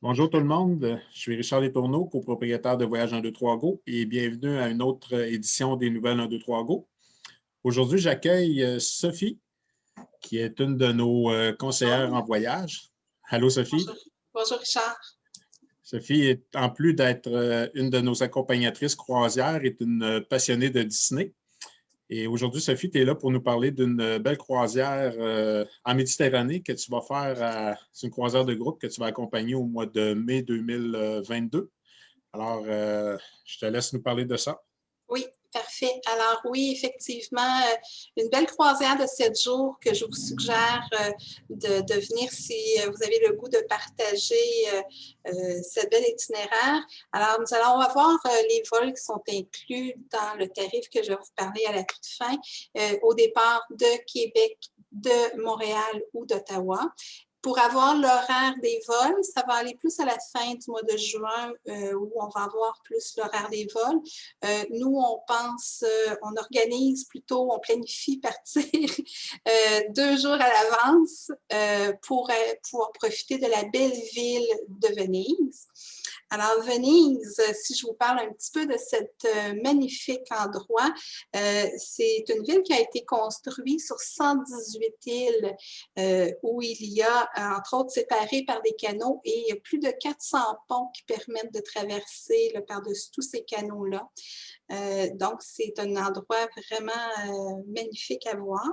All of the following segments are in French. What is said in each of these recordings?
Bonjour tout le monde, je suis Richard Letourneau, copropriétaire de Voyage 123 Go et bienvenue à une autre édition des Nouvelles 123 Go. Aujourd'hui, j'accueille Sophie, qui est une de nos conseillères en voyage. Allô Sophie. Bonjour. Bonjour Richard. Sophie, en plus d'être une de nos accompagnatrices croisières, est une passionnée de Disney. Et aujourd'hui, Sophie, tu es là pour nous parler d'une belle croisière en Méditerranée que tu vas faire. C'est une croisière de groupe que tu vas accompagner au mois de mai 2022. Alors, je te laisse nous parler de ça. Oui, parfait. Alors oui, effectivement, une belle croisière de 7 jours que je vous suggère de venir si vous avez le goût de partager cette belle itinéraire. Alors, nous allons avoir les vols qui sont inclus dans le tarif que je vais vous parler à la toute fin, au départ de Québec, de Montréal ou d'Ottawa. Pour avoir l'horaire des vols, ça va aller plus à la fin du mois de juin où on va avoir plus l'horaire des vols. Nous, on organise plutôt, on planifie partir 2 jours à l'avance pour pouvoir profiter de la belle ville de Venise. Alors, Venise, si je vous parle un petit peu de cet magnifique endroit, c'est une ville qui a été construite sur 118 îles où il y a, entre autres, séparées par des canaux et il y a plus de 400 ponts qui permettent de traverser par-dessus tous ces canaux-là. Donc, c'est un endroit vraiment magnifique à voir.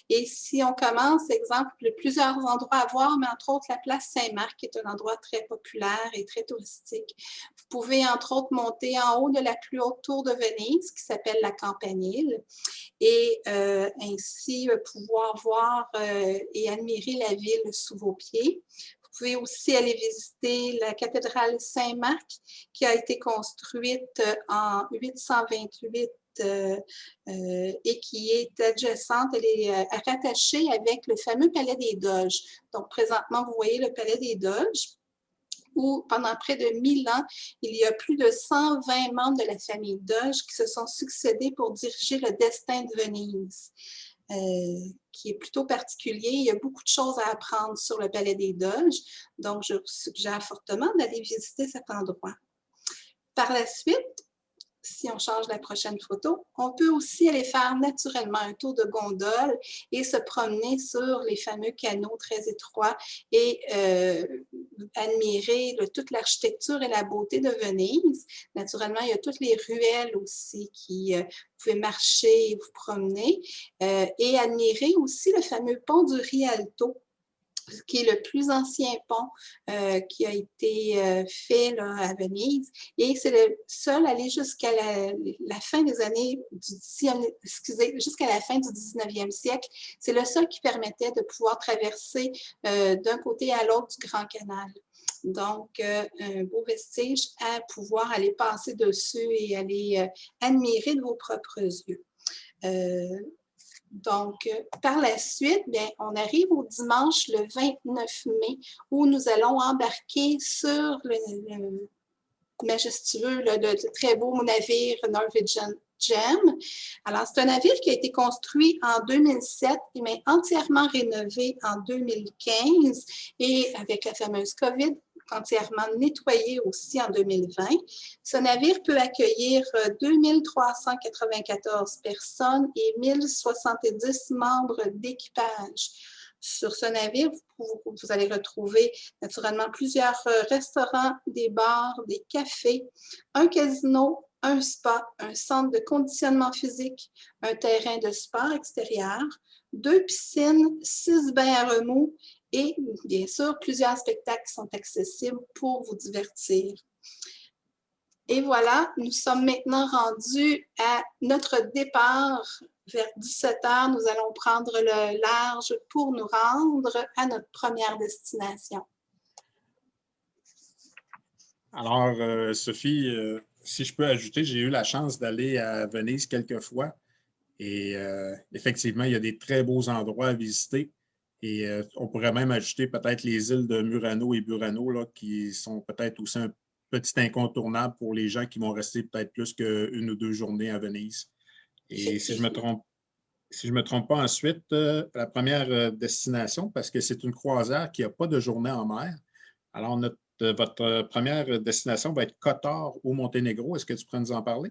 Et si on commence, exemple, plusieurs endroits à voir, mais entre autres la place Saint-Marc, qui est un endroit très populaire et très touristique. Vous pouvez, entre autres, monter en haut de la plus haute tour de Venise, qui s'appelle la Campanile, et ainsi pouvoir voir et admirer la ville sous vos pieds. Vous pouvez aussi aller visiter la cathédrale Saint-Marc qui a été construite en 828 et qui est adjacente, elle est rattachée avec le fameux Palais des Doges. Donc, présentement, vous voyez le Palais des Doges où pendant près de 1000 ans, il y a plus de 120 membres de la famille Doge qui se sont succédés pour diriger le destin de Venise. Qui est plutôt particulier. Il y a beaucoup de choses à apprendre sur le Palais des Doges, donc je vous suggère fortement d'aller visiter cet endroit. Par la suite, si on change la prochaine photo, on peut aussi aller faire naturellement un tour de gondole et se promener sur les fameux canaux très étroits et admirer toute l'architecture et la beauté de Venise. Naturellement, il y a toutes les ruelles aussi qui vous pouvez marcher et vous promener et admirer aussi le fameux pont du Rialto, qui est le plus ancien pont qui a été fait là, à Venise. Et c'est le seul à aller jusqu'à la fin des années jusqu'à la fin du 19e siècle. C'est le seul qui permettait de pouvoir traverser d'un côté à l'autre du Grand Canal. Donc, un beau vestige à pouvoir aller passer dessus et aller admirer de vos propres yeux. Donc, par la suite, bien, on arrive au dimanche le 29 mai où nous allons embarquer sur le majestueux, le très beau navire Norwegian Gem. Alors, c'est un navire qui a été construit en 2007 mais entièrement rénové en 2015 et avec la fameuse COVID, entièrement nettoyé aussi en 2020. Ce navire peut accueillir 2394 personnes et 1070 membres d'équipage. Sur ce navire, vous allez retrouver naturellement plusieurs restaurants, des bars, des cafés, un casino, un spa, un centre de conditionnement physique, un terrain de sport extérieur, 2 piscines, 6 bains à remous et bien sûr plusieurs spectacles qui sont accessibles pour vous divertir. Et voilà, nous sommes maintenant rendus à notre départ. Vers 17h, nous allons prendre le large pour nous rendre à notre première destination. Alors, Sophie, si je peux ajouter, j'ai eu la chance d'aller à Venise quelques fois et effectivement, il y a des très beaux endroits à visiter et on pourrait même ajouter peut-être les îles de Murano et Burano là, qui sont peut-être aussi un petit incontournable pour les gens qui vont rester peut-être plus qu'une ou 2 journées à Venise. Et si je me trompe pas ensuite, la première destination, parce que c'est une croisière qui n'a pas de journée en mer. Alors, notre votre première destination va être Kotor au Monténégro. Est-ce que tu pourrais nous en parler?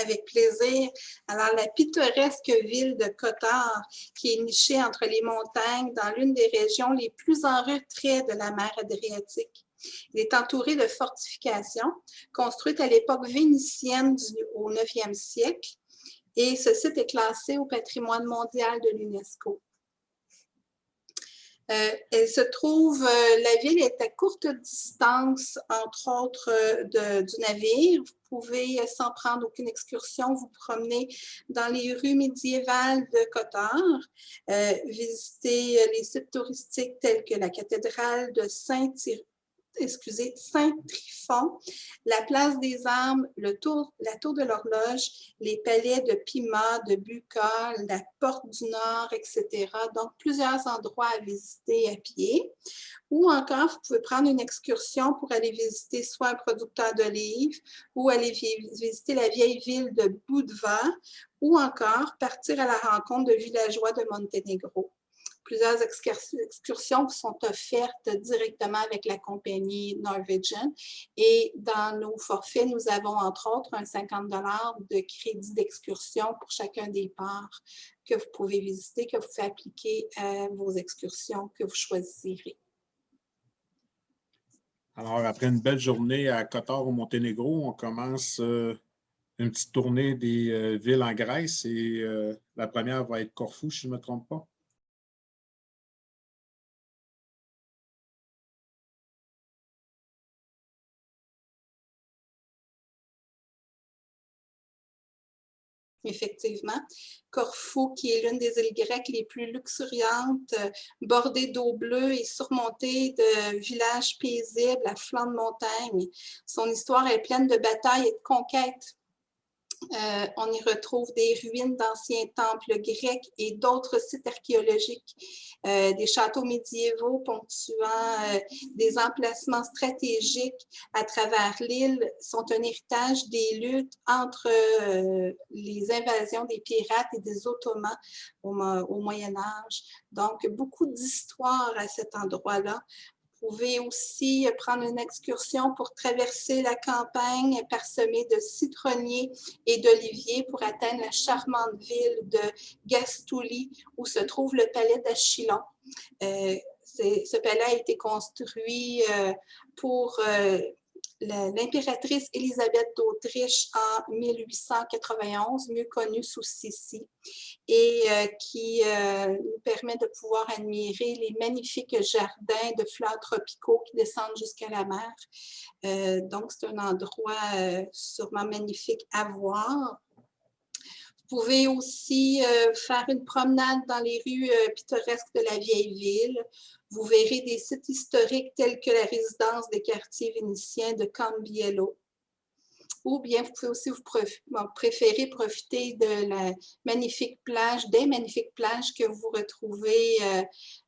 Avec plaisir. Alors, la pittoresque ville de Kotor, qui est nichée entre les montagnes dans l'une des régions les plus en retrait de la mer Adriatique. Il est entouré de fortifications construites à l'époque vénitienne au 9e siècle et ce site est classé au patrimoine mondial de l'UNESCO. Elle se trouve, la ville est à courte distance, entre autres, du navire. Vous pouvez, sans prendre aucune excursion, vous promener dans les rues médiévales de Kotor, visiter les sites touristiques tels que la cathédrale de Saint-Tryphon, la place des Armes, la tour de l'horloge, les palais de Pima, de Bucca, la porte du Nord, etc. Donc, plusieurs endroits à visiter à pied. Ou encore, vous pouvez prendre une excursion pour aller visiter soit un producteur d'olives ou aller visiter la vieille ville de Budva ou encore partir à la rencontre de villageois de Monténégro. Plusieurs excursions vous sont offertes directement avec la compagnie Norwegian. Et dans nos forfaits, nous avons entre autres un 50 $ de crédit d'excursion pour chacun des ports que vous pouvez visiter, que vous pouvez appliquer à vos excursions que vous choisirez. Alors, après une belle journée à Kotor au Monténégro, on commence une petite tournée des villes en Grèce et la première va être Corfou, si je ne me trompe pas. Effectivement. Corfou, qui est l'une des îles grecques les plus luxuriantes, bordée d'eau bleue et surmontée de villages paisibles à flanc de montagne. Son histoire est pleine de batailles et de conquêtes. On y retrouve des ruines d'anciens temples grecs et d'autres sites archéologiques, des châteaux médiévaux ponctuant des emplacements stratégiques à travers l'île sont un héritage des luttes entre les invasions des pirates et des Ottomans au Moyen Âge. Donc, beaucoup d'histoires à cet endroit-là. Vous pouvez aussi prendre une excursion pour traverser la campagne parsemée de citronniers et d'oliviers pour atteindre la charmante ville de Gastouli où se trouve le palais d'Achillon. Ce palais a été construit pour l'impératrice Élisabeth d'Autriche en 1891, mieux connue sous Sissi, et qui nous permet de pouvoir admirer les magnifiques jardins de fleurs tropicaux qui descendent jusqu'à la mer. Donc, c'est un endroit sûrement magnifique à voir. Vous pouvez aussi faire une promenade dans les rues pittoresques de la vieille ville. Vous verrez des sites historiques tels que la résidence des quartiers vénitiens de Cambiello. Ou bien vous pouvez aussi préférer profiter de la magnifique plage, des magnifiques plages que vous retrouvez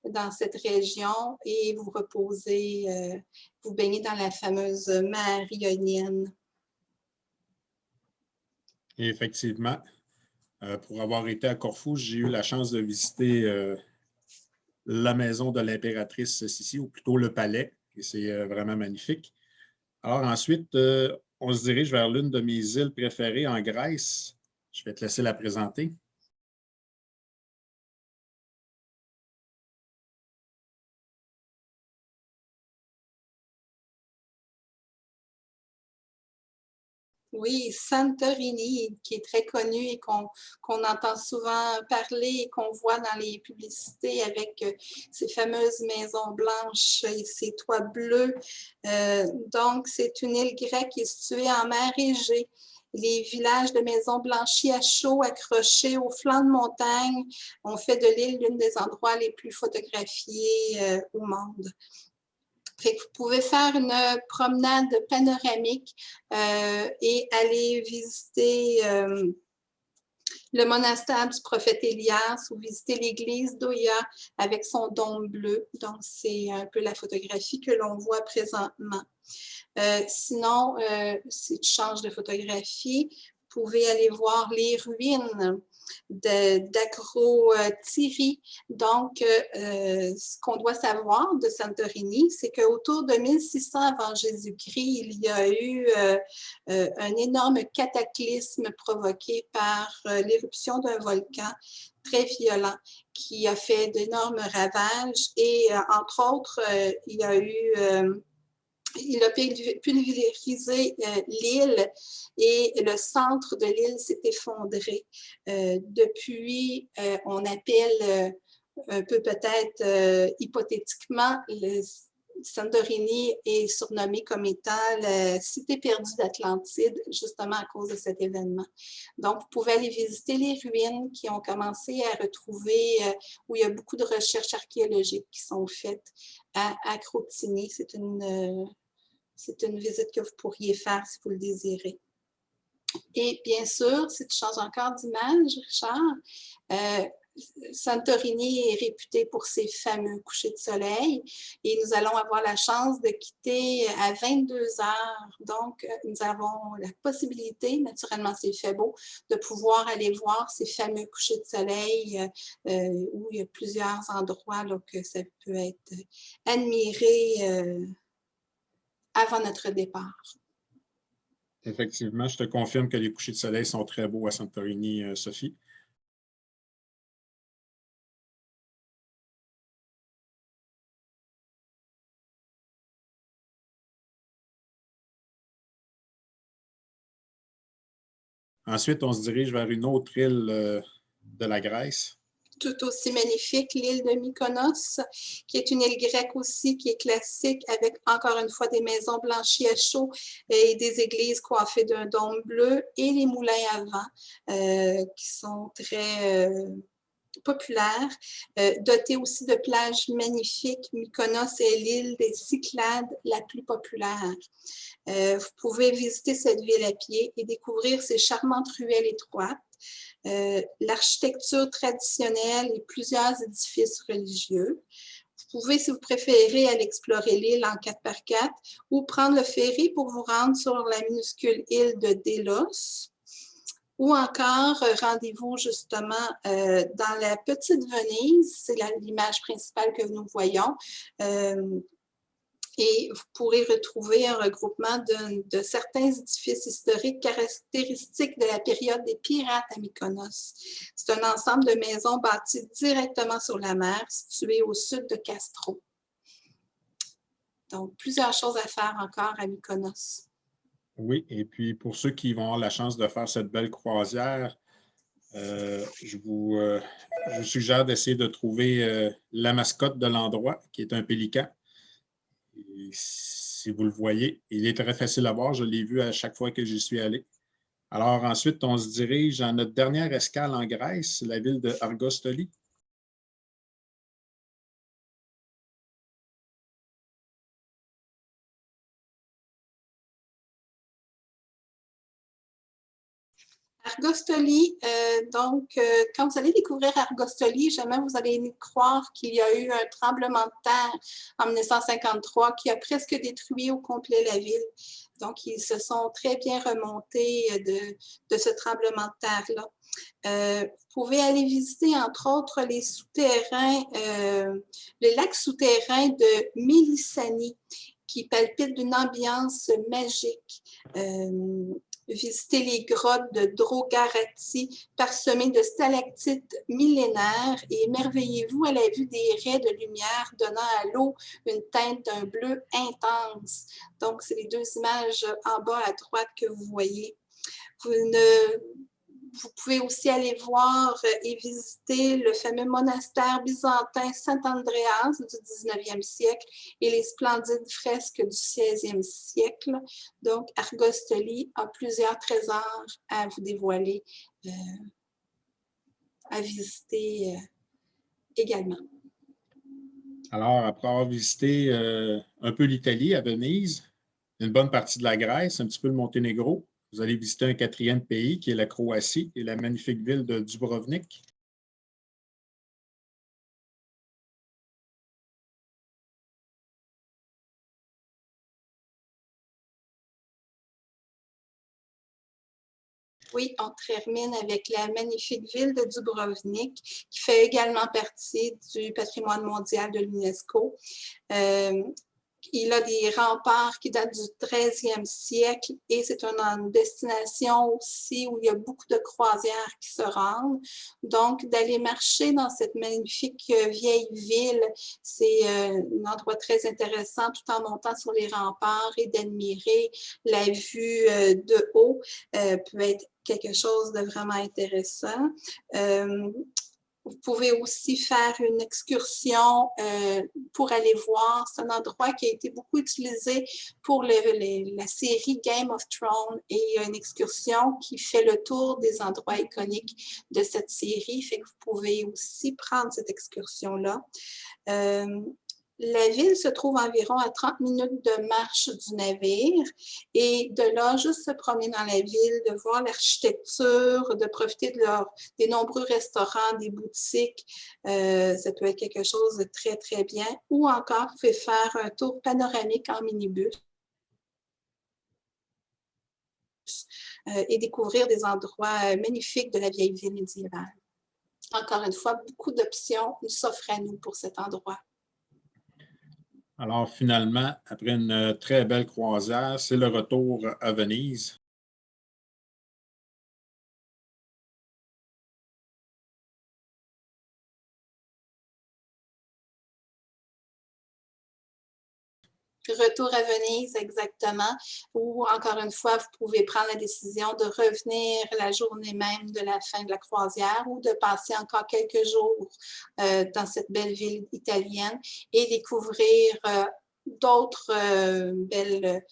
dans cette région et vous reposer, vous baigner dans la fameuse mer Ionienne. Et effectivement, pour avoir été à Corfou, j'ai eu la chance de visiter la maison de l'impératrice Sissi, ou plutôt le palais, et c'est vraiment magnifique. Alors ensuite, on se dirige vers l'une de mes îles préférées en Grèce. Je vais te laisser la présenter. Oui, Santorini, qui est très connu et qu'on entend souvent parler et qu'on voit dans les publicités avec ces fameuses maisons blanches et ces toits bleus. Donc, c'est une île grecque qui est située en mer Égée. Les villages de maisons blanchies à chaud accrochés au flanc de montagne ont fait de l'île l'une des endroits les plus photographiés au monde. Fait que vous pouvez faire une promenade panoramique et aller visiter le monastère du prophète Élias ou visiter l'église d'Oya avec son dôme bleu. Donc, c'est un peu la photographie que l'on voit présentement. Sinon, si tu changes de photographie, vous pouvez aller voir les ruines d'Akrotiri. Donc, ce qu'on doit savoir de Santorini, c'est qu'autour de 1600 avant Jésus-Christ, il y a eu un énorme cataclysme provoqué par l'éruption d'un volcan très violent qui a fait d'énormes ravages et, entre autres, il a pulvérisé l'île et le centre de l'île s'est effondré. Depuis, on appelle un peu peut-être hypothétiquement, Santorini est surnommée comme étant la cité perdue d'Atlantide, justement à cause de cet événement. Donc, vous pouvez aller visiter les ruines qui ont commencé à retrouver, où il y a beaucoup de recherches archéologiques qui sont faites à Akrotiri. C'est une visite que vous pourriez faire si vous le désirez. Et bien sûr, si tu changes encore d'image, Richard, Santorini est réputé pour ses fameux couchers de soleil et nous allons avoir la chance de quitter à 22 heures. Donc, nous avons la possibilité, naturellement s'il fait beau, de pouvoir aller voir ces fameux couchers de soleil où il y a plusieurs endroits là, que ça peut être admiré avant notre départ. Effectivement, je te confirme que les couchers de soleil sont très beaux à Santorini, Sophie. Ensuite, on se dirige vers une autre île de la Grèce. Tout aussi magnifique, l'île de Mykonos, qui est une île grecque aussi, qui est classique, avec encore une fois des maisons blanchies à chaud et des églises coiffées d'un dôme bleu et les moulins à vent qui sont très populaires, dotée aussi de plages magnifiques. Mykonos est l'île des Cyclades la plus populaire. Vous pouvez visiter cette ville à pied et découvrir ses charmantes ruelles étroites, l'architecture traditionnelle et plusieurs édifices religieux. Vous pouvez, si vous préférez, aller explorer l'île en 4x4 ou prendre le ferry pour vous rendre sur la minuscule île de Délos. Ou encore, rendez-vous justement dans la petite Venise, c'est l'image principale que nous voyons. Et vous pourrez retrouver un regroupement de certains édifices historiques caractéristiques de la période des pirates à Mykonos. C'est un ensemble de maisons bâties directement sur la mer, situées au sud de Castro. Donc, plusieurs choses à faire encore à Mykonos. Oui, et puis pour ceux qui vont avoir la chance de faire cette belle croisière, je vous suggère d'essayer de trouver la mascotte de l'endroit, qui est un pélican. Et si vous le voyez, il est très facile à voir. Je l'ai vu à chaque fois que j'y suis allé. Alors ensuite, on se dirige à notre dernière escale en Grèce, la ville de Argostoli. Argostoli, quand vous allez découvrir Argostoli, jamais vous allez croire qu'il y a eu un tremblement de terre en 1953 qui a presque détruit au complet la ville. Donc, ils se sont très bien remontés de ce tremblement de terre-là. Vous pouvez aller visiter, entre autres, les souterrains, le lac souterrain de Mélissani, qui palpite d'une ambiance magique. Visiter les grottes de Drogarati parsemées de stalactites millénaires et émerveillez-vous à la vue des raies de lumière donnant à l'eau une teinte d'un bleu intense. Donc, c'est les deux images en bas à droite que vous voyez. Vous pouvez aussi aller voir et visiter le fameux monastère byzantin Saint-Andréas du 19e siècle et les splendides fresques du 16e siècle. Donc, Argostoli a plusieurs trésors à vous dévoiler, à visiter également. Alors, après avoir visité un peu l'Italie à Venise, une bonne partie de la Grèce, un petit peu le Monténégro, Vous allez visiter un quatrième pays qui est la Croatie et la magnifique ville de Dubrovnik. Oui, on termine avec la magnifique ville de Dubrovnik, qui fait également partie du patrimoine mondial de l'UNESCO. Il a des remparts qui datent du 13e siècle et c'est une destination aussi où il y a beaucoup de croisières qui se rendent. Donc, d'aller marcher dans cette magnifique vieille ville, c'est un endroit très intéressant tout en montant sur les remparts et d'admirer la vue de haut peut être quelque chose de vraiment intéressant. Vous pouvez aussi faire une excursion pour aller voir. C'est un endroit qui a été beaucoup utilisé pour la série Game of Thrones et il y a une excursion qui fait le tour des endroits iconiques de cette série. Fait que vous pouvez aussi prendre cette excursion-là. La ville se trouve environ à 30 minutes de marche du navire et de là, juste se promener dans la ville, de voir l'architecture, de profiter des nombreux restaurants, des boutiques, ça peut être quelque chose de très, très bien. Ou encore, vous pouvez faire un tour panoramique en minibus et découvrir des endroits magnifiques de la vieille ville médiévale. Encore une fois, beaucoup d'options s'offrent à nous pour cet endroit. Alors, finalement, après une très belle croisière, c'est le retour à Venise. Retour à Venise, exactement. Ou encore une fois, vous pouvez prendre la décision de revenir la journée même de la fin de la croisière ou de passer encore quelques jours dans cette belle ville italienne et découvrir d'autres belles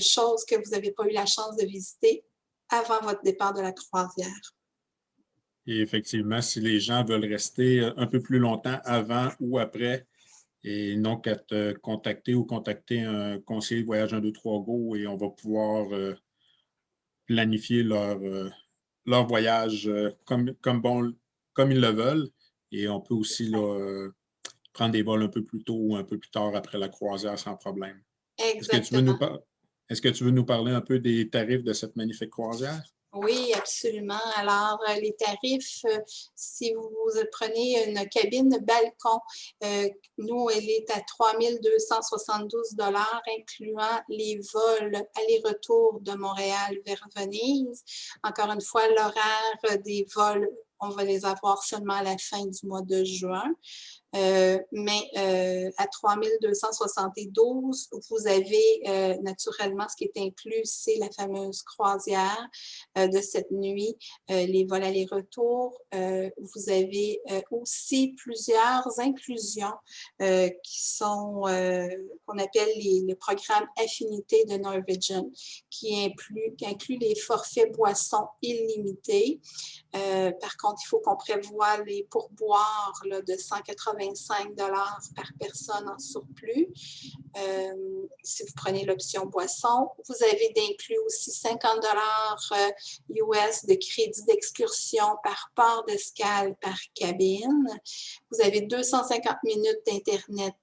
choses que vous n'avez pas eu la chance de visiter avant votre départ de la croisière. Et effectivement, si les gens veulent rester un peu plus longtemps avant ou après, et non qu'à te contacter ou contacter un conseiller de voyage 1, 2, 3 Go et on va pouvoir planifier leur voyage comme ils le veulent. Et on peut aussi là, prendre des vols un peu plus tôt ou un peu plus tard après la croisière sans problème. Exactement. Est-ce que tu veux nous parler un peu des tarifs de cette magnifique croisière? Oui, absolument. Alors, les tarifs, si vous prenez une cabine balcon, nous, elle est à 3 272 incluant les vols aller-retour de Montréal vers Venise. Encore une fois, l'horaire des vols, on va les avoir seulement à la fin du mois de juin. Mais à 3 272, vous avez naturellement, ce qui est inclus, c'est la fameuse croisière de cette nuit, les vols aller-retour. Vous avez aussi plusieurs inclusions qui sont, qu'on appelle le programme Affinité de Norwegian, qui inclut les forfaits boissons illimités. Par contre, il faut qu'on prévoie les pourboires là, de 185 par personne en surplus. Si vous prenez l'option boisson, vous avez d'inclus aussi 50 US de crédit d'excursion par port d'escale par cabine. Vous avez 250 minutes d'Internet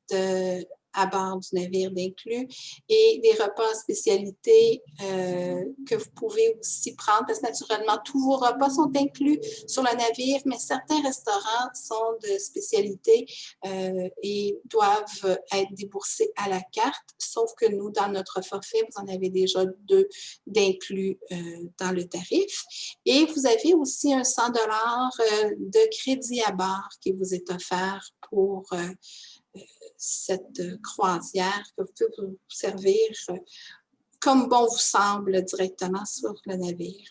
à bord du navire d'inclus et des repas en spécialité que vous pouvez aussi prendre parce que naturellement, tous vos repas sont inclus sur le navire, mais certains restaurants sont de spécialité et doivent être déboursés à la carte, sauf que nous, dans notre forfait, vous en avez déjà 2 d'inclus dans le tarif. Et vous avez aussi un 100 de crédit à bord qui vous est offert pour cette croisière que vous pouvez vous servir comme bon vous semble directement sur le navire.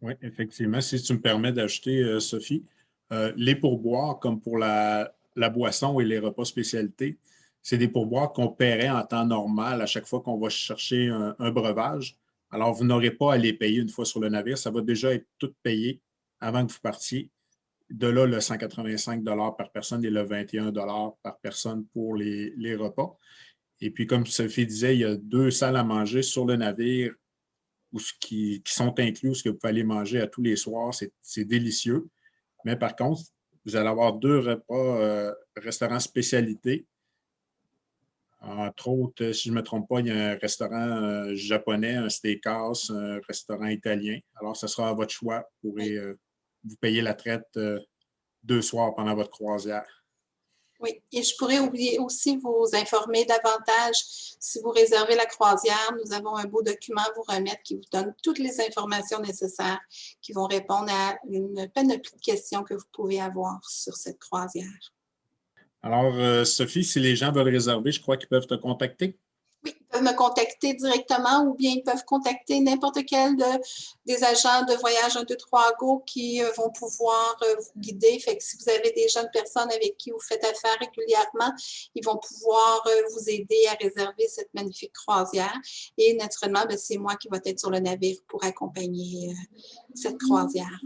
Oui, effectivement. Si tu me permets d'ajouter, Sophie, les pourboires, comme pour la boisson et les repas spécialités, c'est des pourboires qu'on paierait en temps normal à chaque fois qu'on va chercher un breuvage. Alors, vous n'aurez pas à les payer une fois sur le navire. Ça va déjà être tout payé avant que vous partiez. De là, le 185 par personne et le 21 par personne pour les repas. Et puis, comme Sophie disait, il y a 2 salles à manger sur le navire qui sont inclus, où ce que vous pouvez aller manger à tous les soirs. C'est délicieux. Mais par contre, vous allez avoir 2 repas restaurants spécialités. Entre autres, si je ne me trompe pas, il y a un restaurant japonais, un steakhouse, un restaurant italien. Alors, ce sera à votre choix. Vous pourrez vous payer la traite 2 soirs pendant votre croisière. Oui, et je pourrais aussi vous informer davantage si vous réservez la croisière. Nous avons un beau document à vous remettre qui vous donne toutes les informations nécessaires qui vont répondre à une panoplie de questions que vous pouvez avoir sur cette croisière. Alors, Sophie, si les gens veulent réserver, je crois qu'ils peuvent te contacter. Oui, ils peuvent me contacter directement ou bien ils peuvent contacter n'importe quel des agents de voyage 1, 2, 3 Go qui vont pouvoir vous guider. Fait que si vous avez des jeunes personnes avec qui vous faites affaire régulièrement, ils vont pouvoir vous aider à réserver cette magnifique croisière. Et naturellement, c'est moi qui vais être sur le navire pour accompagner cette croisière.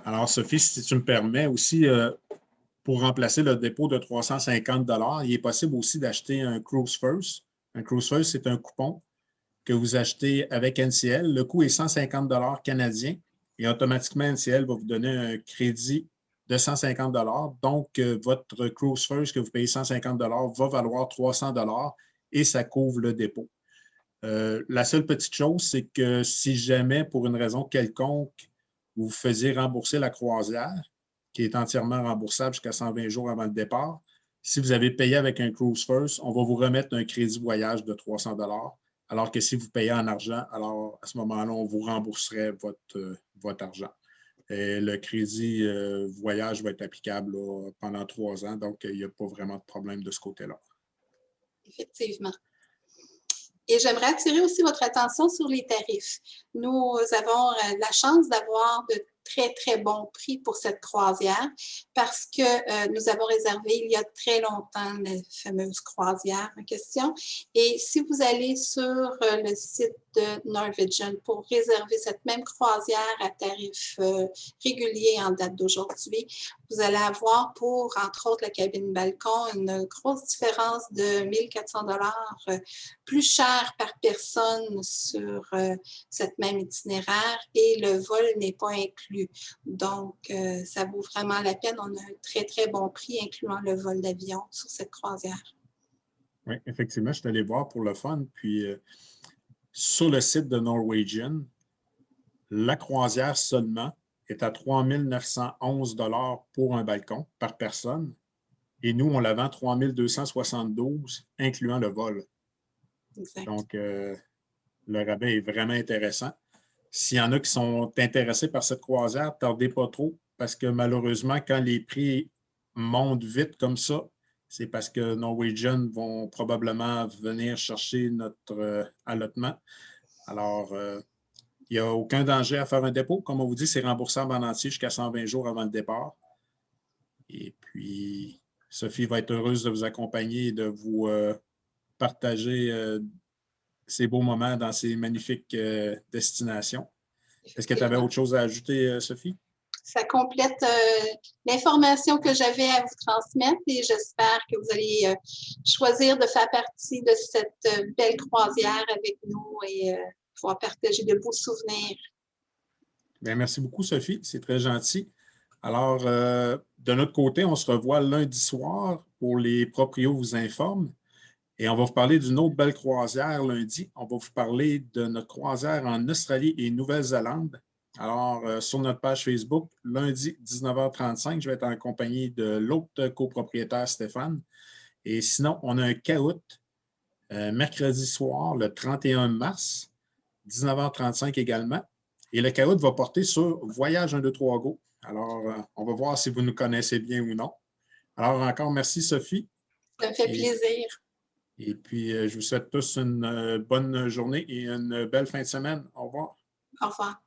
Alors, Sophie, si tu me permets aussi, pour remplacer le dépôt de 350 $, il est possible aussi d'acheter un Cruise First. Un Cruise First, c'est un coupon que vous achetez avec NCL. Le coût est 150 $ canadiens et automatiquement, NCL va vous donner un crédit de 150 $. Donc, votre Cruise First que vous payez 150 $ va valoir 300 $ et ça couvre le dépôt. La seule petite chose, c'est que si jamais, pour une raison quelconque, vous faisiez rembourser la croisière, qui est entièrement remboursable jusqu'à 120 jours avant le départ, si vous avez payé avec un Cruise First, on va vous remettre un crédit voyage de 300 $, alors que si vous payez en argent, alors à ce moment-là, on vous rembourserait votre argent. Et le crédit voyage va être applicable là, pendant 3 ans, donc il n'y a pas vraiment de problème de ce côté-là. Effectivement. Et j'aimerais attirer aussi votre attention sur les tarifs. Nous avons la chance d'avoir de très, très bons prix pour cette croisière parce que nous avons réservé il y a très longtemps la fameuse croisière en question. Et si vous allez sur le site de Norwegian pour réserver cette même croisière à tarif régulier en date d'aujourd'hui, vous allez avoir pour, entre autres, la cabine balcon, une grosse différence de 1 400 $ plus cher par personne sur cette même itinéraire et le vol n'est pas inclus. Donc, ça vaut vraiment la peine. On a un très, très bon prix, incluant le vol d'avion sur cette croisière. Oui, effectivement, je suis allé voir pour le fun. Puis, sur le site de Norwegian, la croisière seulement est à 3 911 $ pour un balcon par personne. Et nous, on la vend 3 272, incluant le vol. Exact. Donc, le rabais est vraiment intéressant. S'il y en a qui sont intéressés par cette croisière, ne tardez pas trop, parce que malheureusement, quand les prix montent vite comme ça, c'est parce que Norwegian vont probablement venir chercher notre allottement. Alors, il n'y a aucun danger à faire un dépôt. Comme on vous dit, c'est remboursable en entier jusqu'à 120 jours avant le départ. Et puis, Sophie va être heureuse de vous accompagner et de vous partager ces beaux moments dans ces magnifiques destinations. Est-ce que tu avais autre chose à ajouter, Sophie? Ça complète l'information que j'avais à vous transmettre et j'espère que vous allez choisir de faire partie de cette belle croisière avec nous et pouvoir partager de beaux souvenirs. Bien, merci beaucoup, Sophie. C'est très gentil. Alors, de notre côté, on se revoit lundi soir pour les proprios vous informent. Et on va vous parler d'une autre belle croisière lundi. On va vous parler de notre croisière en Australie et Nouvelle-Zélande. Alors, sur notre page Facebook, lundi 19h35, je vais être en compagnie de l'autre copropriétaire Stéphane. Et sinon, on a un caout mercredi soir, le 31 mars, 19h35 également. Et le caout va porter sur Voyage 1, 2, 3 Go. Alors, on va voir si vous nous connaissez bien ou non. Alors, encore merci, Sophie. Ça me fait plaisir. Et puis, je vous souhaite tous une bonne journée et une belle fin de semaine. Au revoir. Au revoir.